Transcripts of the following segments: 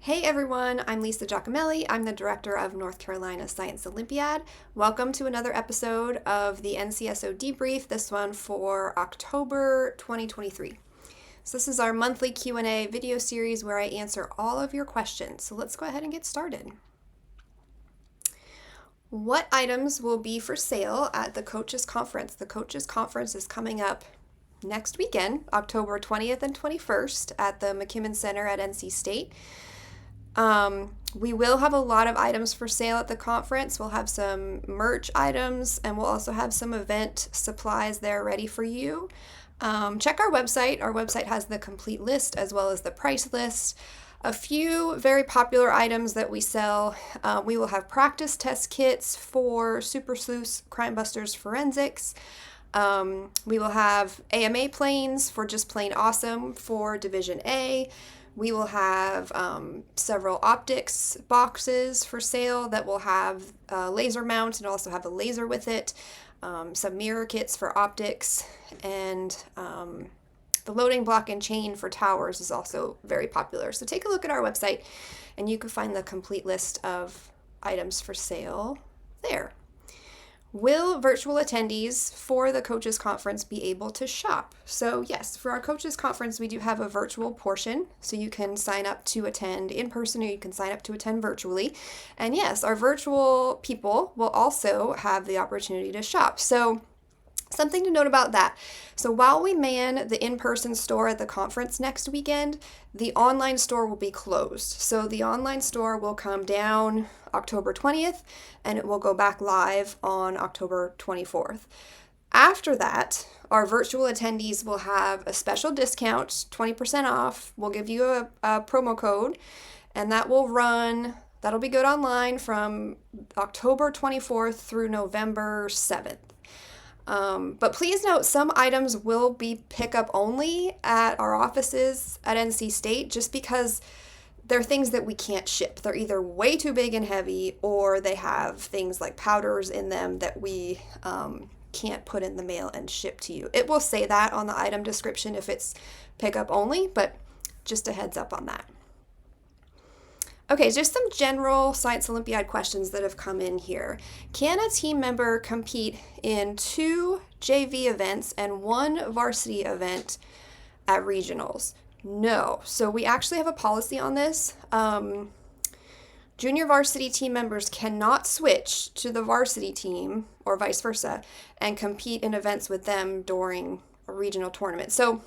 Hey everyone, I'm Lisa Giacomelli. I'm the director of North Carolina Science Olympiad. Welcome to another episode of the NCSO Debrief, this one for October 2023. So this is our monthly Q&A video series where I answer all of your questions. So let's go ahead and get started. What items will be for sale at the Coaches Conference? The Coaches Conference is coming up next weekend, October 20th and 21st at the McKimmon Center at NC State. We will have a lot of items for sale at the conference. We'll have some merch items and we'll also have some event supplies there ready for you. Check our website. Our website has the complete list as well as the price list. A few very popular items that we sell. We will have practice test kits for Super Sleuths Crime Busters Forensics. We will have AMA planes for just plain awesome for Division A. We will have several optics boxes for sale that will have a laser mount and also have a laser with it, some mirror kits for optics, and the loading block and chain for towers is also very popular. So take a look at our website and you can find the complete list of items for sale there. Will virtual attendees for the Coaches Conference be able to shop? So yes, for our Coaches Conference, we do have a virtual portion. So you can sign up to attend in person or you can sign up to attend virtually. And yes, our virtual people will also have the opportunity to shop. So something to note about that. So while we man the in-person store at the conference next weekend, the online store will be closed. So the online store will come down October 20th and it will go back live on October 24th. After that, our virtual attendees will have a special discount, 20% off. We'll give you a promo code and that'll be good online from October 24th through November 7th. But please note, some items will be pickup only at our offices at NC State just because they're things that we can't ship. They're either way too big and heavy or they have things like powders in them that we can't put in the mail and ship to you. It will say that on the item description if it's pickup only, but just a heads up on that. Okay, just some general Science Olympiad questions that have come in here. Can a team member compete in 2 JV events and 1 varsity event at regionals? No. So we actually have a policy on this. Junior varsity team members cannot switch to the varsity team or vice versa and compete in events with them during a regional tournament. So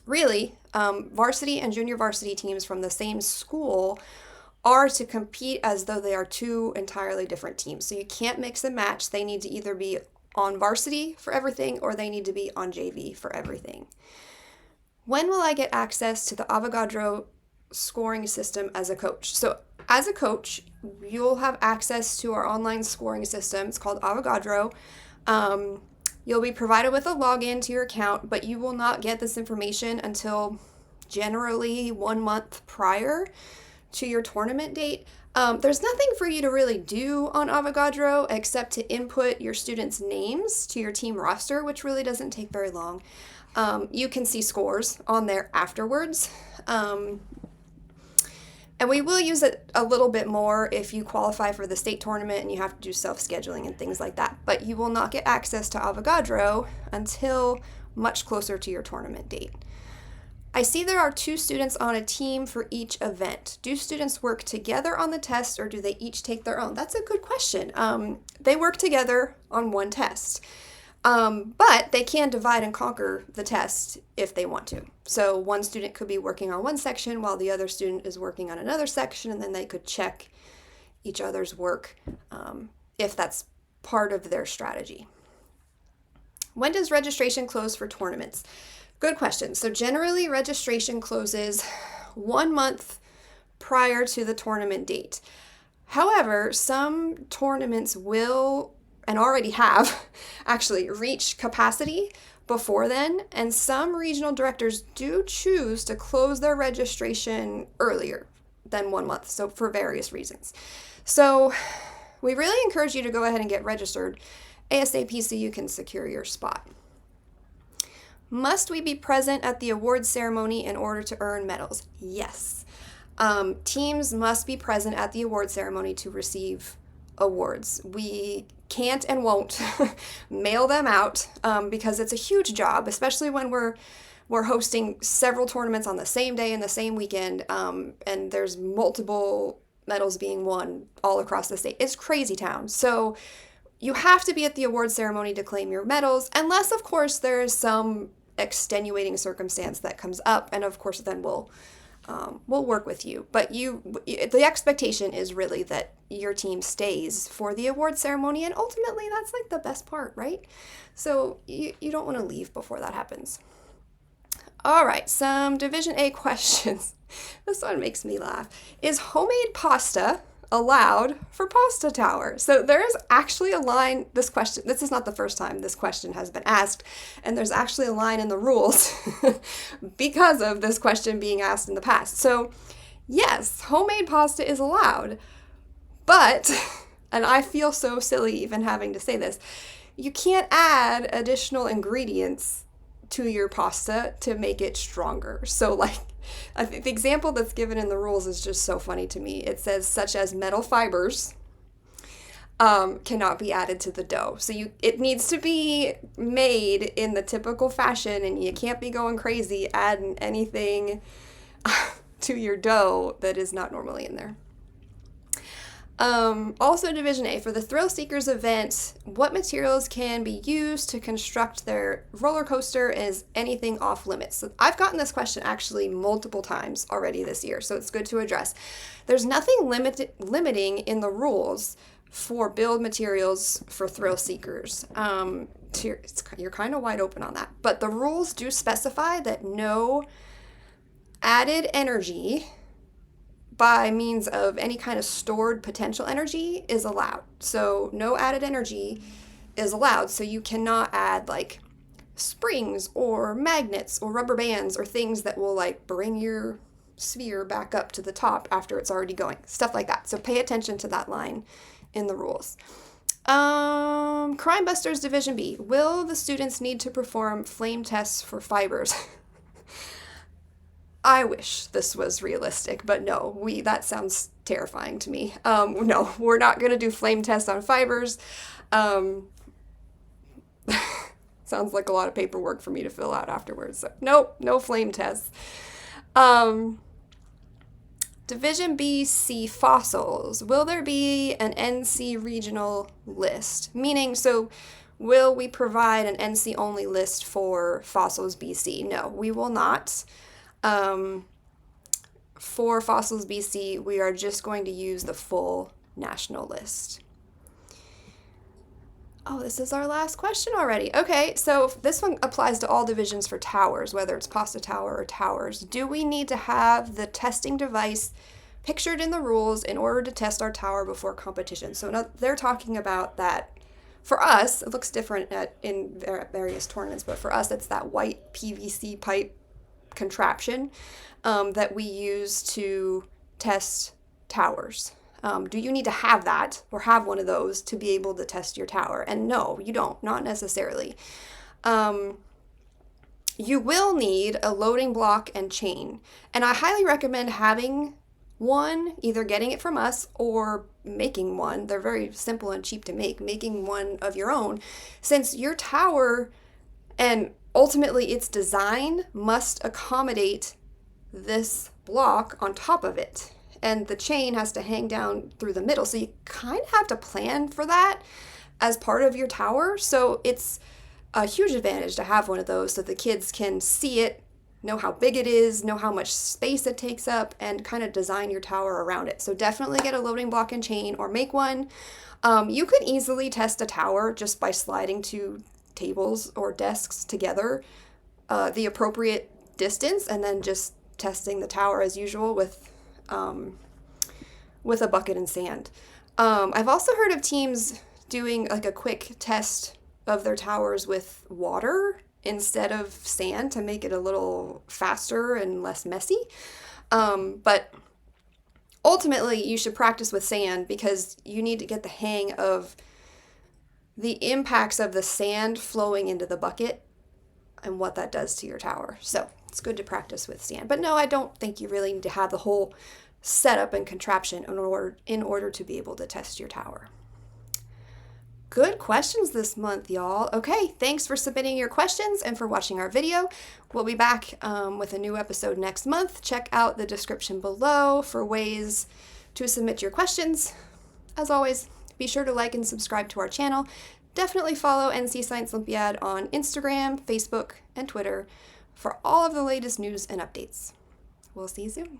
really, varsity and junior varsity teams from the same school are to compete as though they are 2 entirely different teams. So you can't mix and match. They need to either be on varsity for everything or they need to be on JV for everything. When will I get access to the Avogadro scoring system as a coach? So as a coach, you'll have access to our online scoring system. It's called Avogadro. You'll be provided with a login to your account, but you will not get this information until generally 1 month prior to your tournament date. There's nothing for you to really do on Avogadro except to input your students' names to your team roster, which really doesn't take very long. You can see scores on there afterwards. And we will use it a little bit more if you qualify for the state tournament and you have to do self-scheduling and things like that. But you will not get access to Avogadro until much closer to your tournament date. I see there are 2 students on a team for each event. Do students work together on the test or do they each take their own? That's a good question. They work together on one test. But they can divide and conquer the test if they want to. So one student could be working on one section while the other student is working on another section, and then they could check each other's work if that's part of their strategy. When does registration close for tournaments? Good question. So generally registration closes 1 month prior to the tournament date. However, some tournaments will and already have actually reached capacity before then, and some regional directors do choose to close their registration earlier than 1 month, so for various reasons. So we really encourage you to go ahead and get registered ASAP so you can secure your spot. Must we be present at the awards ceremony in order to earn medals? Yes. Teams must be present at the award ceremony to receive awards. We can't and won't mail them out because it's a huge job, especially when we're hosting several tournaments on the same day and the same weekend, and there's multiple medals being won all across the state. It's crazy town. So you have to be at the award ceremony to claim your medals, unless, of course, there is some extenuating circumstance that comes up, and of course, then we'll work with you. But the expectation is really that your team stays for the award ceremony, and ultimately, that's like the best part, right? So you don't want to leave before that happens. All right, some Division A questions. This one makes me laugh. Is homemade pasta allowed for Pasta Tower? So there is actually a line, this is not the first time this question has been asked, and there's actually a line in the rules because of this question being asked in the past. So yes, homemade pasta is allowed, but, and I feel so silly even having to say this, you can't add additional ingredients to your pasta to make it stronger. So like, I think the example that's given in the rules is just so funny to me. It says such as metal fibers cannot be added to the dough. So it needs to be made in the typical fashion, and you can't be going crazy adding anything to your dough that is not normally in there. Also Division A, for the Thrill Seekers event, what materials can be used to construct their roller coaster? Is anything off limits? So I've gotten this question actually multiple times already this year, so it's good to address. There's nothing limiting in the rules for build materials for Thrill Seekers. You're kind of wide open on that, but the rules do specify that no added energy by means of any kind of stored potential energy is allowed. So no added energy is allowed. So you cannot add like springs or magnets or rubber bands or things that will like bring your sphere back up to the top after it's already going. Stuff like that. So pay attention to that line in the rules. Crime Busters Division B. Will the students need to perform flame tests for fibers? I wish this was realistic, but no, that sounds terrifying to me. No, we're not going to do flame tests on fibers. Sounds like a lot of paperwork for me to fill out afterwards. So nope, no flame tests. Division B, C, fossils. Will there be an NC regional list? Meaning, so will we provide an NC only list for fossils BC? No, we will not. For fossils BC, we are just going to use the full national list. Oh, this is our last question already. Okay, so this one applies to all divisions for towers, whether it's Pasta Tower or towers. Do we need to have the testing device pictured in the rules in order to test our tower before competition? So now they're talking about that. For us, it looks different in various tournaments, but for us, it's that white PVC pipe contraption that we use to test towers. Do you need to have that or have one of those to be able to test your tower? And no, you don't, not necessarily. You will need a loading block and chain. And I highly recommend having one, either getting it from us or making one. They're very simple and cheap to make, making one of your own, since your tower and ultimately its design must accommodate this block on top of it. And the chain has to hang down through the middle. So you kind of have to plan for that as part of your tower. So it's a huge advantage to have one of those so the kids can see it, know how big it is, know how much space it takes up, and kind of design your tower around it. So definitely get a loading block and chain or make one. You could easily test a tower just by sliding two tables or desks together the appropriate distance and then just testing the tower as usual with a bucket and sand. I've also heard of teams doing like a quick test of their towers with water instead of sand to make it a little faster and less messy. But ultimately, you should practice with sand because you need to get the hang of the impacts of the sand flowing into the bucket and what that does to your tower. So it's good to practice with sand. But no, I don't think you really need to have the whole setup and contraption in order to be able to test your tower. Good questions this month, y'all. Okay, thanks for submitting your questions and for watching our video. We'll be back with a new episode next month. Check out the description below for ways to submit your questions. As always, be sure to like and subscribe to our channel. Definitely follow NC Science Olympiad on Instagram, Facebook, and Twitter for all of the latest news and updates. We'll see you soon.